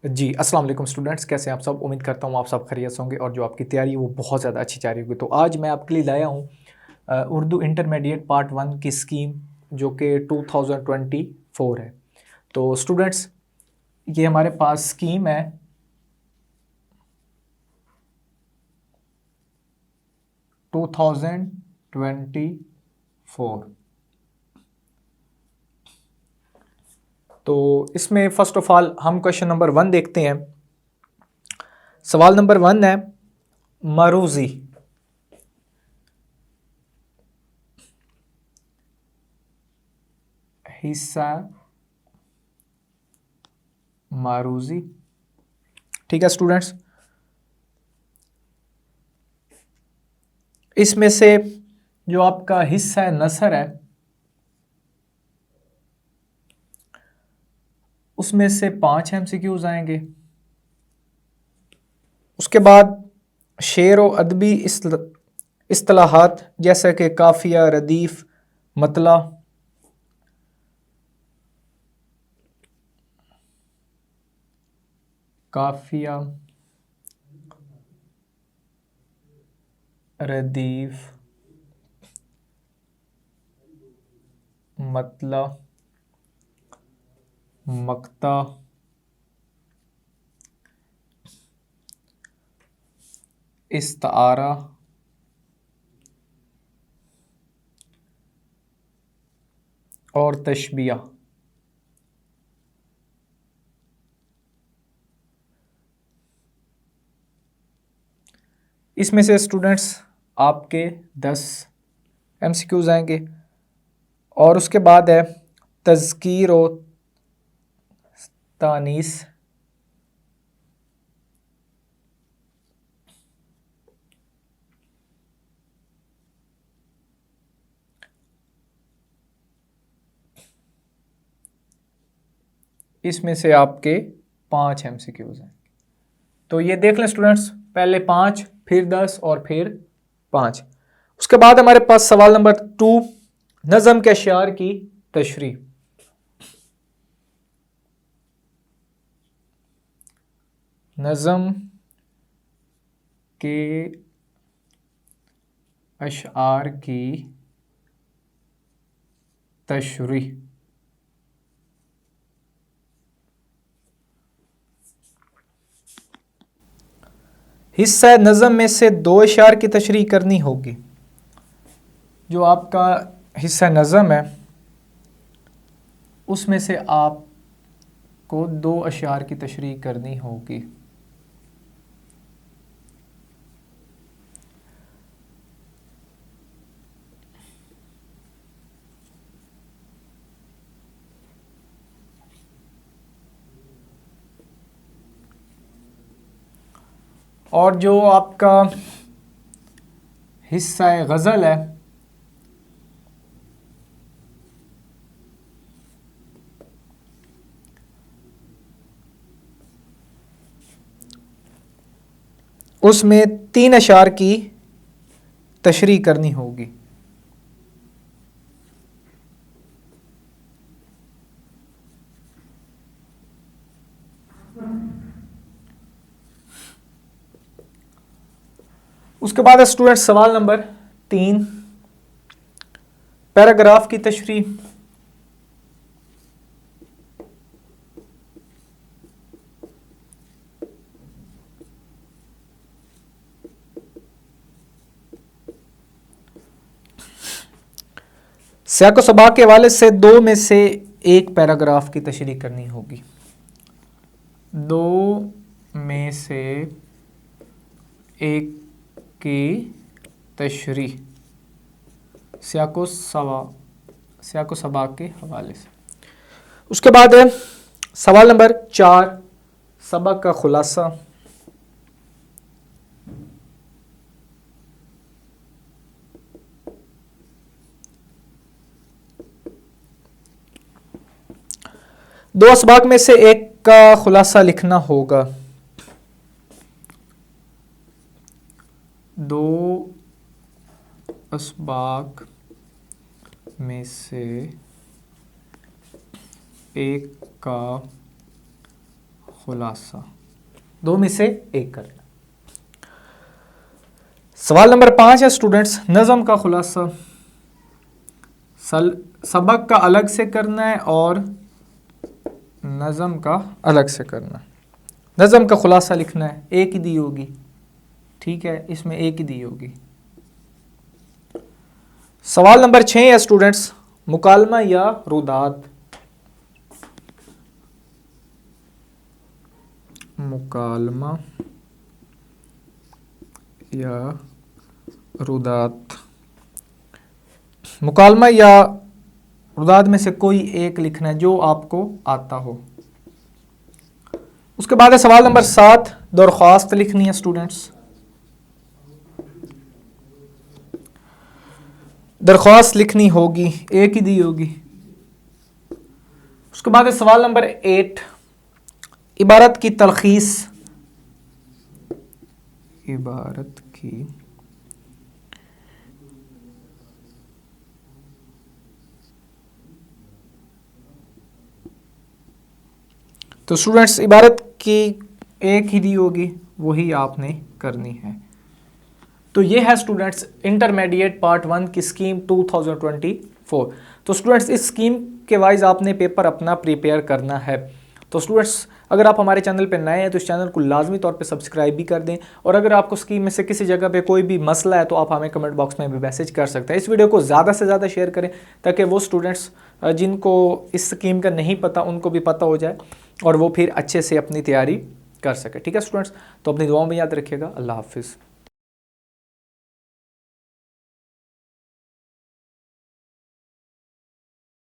जी, अस्सलाम वालेकुम स्टूडेंट्स, कैसे हैं आप सब। उम्मीद करता हूँ आप सब खैरियत से होंगे और जो आपकी तैयारी है वो बहुत ज़्यादा अच्छी जा रही होगी। तो आज मैं आपके लिए लाया हूँ उर्दू इंटरमीडिएट पार्ट 1 की स्कीम जो कि 2024 है। तो स्टूडेंट्स, ये हमारे पास स्कीम है 2024। तो इसमें फ़र्स्ट ऑफ ऑल हम क्वेश्चन नंबर 1 देखते हैं। सवाल नंबर 1 है मरूज़ी। हिस्सा मारूज़ी। ठीक है स्टूडेंट्स, इसमें से जो आपका हिस्सा नसर है उसमें से 5 MCQs आएंगे। उसके बाद शेर व अदबी इस्तिलाहात जैसे कि काफिया, रदीफ, मतला, काफिया, रदीफ, मतला, मक्ता, इस्तारा, और तशबिया। इसमें से स्टूडेंट्स आपके 10 MCQs आएंगे। और उसके बाद है तज़कीर व तानीस, इसमें से आपके 5 MCQs हैं। तो ये देख लें स्टूडेंट्स, पहले 5, फिर 10 और फिर 5। उसके बाद हमारे पास सवाल नंबर 2, नज़म के अशआर की तशरीह। नज़म के अशआर की तशरीह। हिस्सा नज़म में से 2 अशआर की तशरीह करनी होगी। जो आपका हिस्सा नज़म है उसमें से आपको 2 अशआर की तशरीह करनी होगी। और जो आपका हिस्सा गज़ल है उसमें 3 अशआर की तशरीह करनी होगी। उसके बाद स्टूडेंट सवाल नंबर 3, पैराग्राफ की तशरीह। सियाक व सबा के हवाले से 2 में से 1 पैराग्राफ की तशरीह करनी होगी। 2 में से 1 की तशरीह सियाक व सबा के हवाले से। उसके बाद है सवाल नंबर 4, सबक का खुलासा। दो असबाक में से एक का खुलासा लिखना होगा। 2 असबाक में से एक का खुलासा, 2 में से एक करना। सवाल नंबर 5 है स्टूडेंट्स, नज़म का खुलासा। सबक का अलग से करना है और नज़म का अलग से करना है। नज़म का खुलासा लिखना है, एक ही दी होगी, ठीक है, इसमें एक ही दी होगी। सवाल नंबर 6 है स्टूडेंट्स, मुकालमा या रुदात। मुकालमा या रुदात। मुकालमा या रुदात में से कोई एक लिखना है जो आपको आता हो। उसके बाद है सवाल नंबर 7, दरख्वास्त लिखनी है स्टूडेंट्स। दरख्वास्त लिखनी होगी, एक ही दी होगी। उसके बाद है सवाल नंबर 8, इबारत की तलखीस। इबारत की तो स्टूडेंट्स इबारत की एक ही दी होगी, वही आपने करनी है। तो ये है स्टूडेंट्स इंटरमीडिएट पार्ट 1 की स्कीम 2024। तो स्टूडेंट्स इस स्कीम के वाइज आपने पेपर अपना प्रिपेयर करना है। तो स्टूडेंट्स अगर आप हमारे चैनल पे नए हैं तो इस चैनल को लाजमी तौर पे सब्सक्राइब भी कर दें, और अगर आपको स्कीम में से किसी जगह पे कोई भी मसला है तो आप हमें कमेंट बॉक्स में भी मैसेज कर सकते हैं। इस वीडियो को ज़्यादा से ज़्यादा शेयर करें ताकि वो स्टूडेंट्स जिनको इस स्कीम का नहीं पता उनको भी पता हो जाए और वो फिर अच्छे से अपनी तैयारी कर सके। ठीक है स्टूडेंट्स, तो अपनी दुआओं में याद रखिएगा। अल्लाह हाफिज़।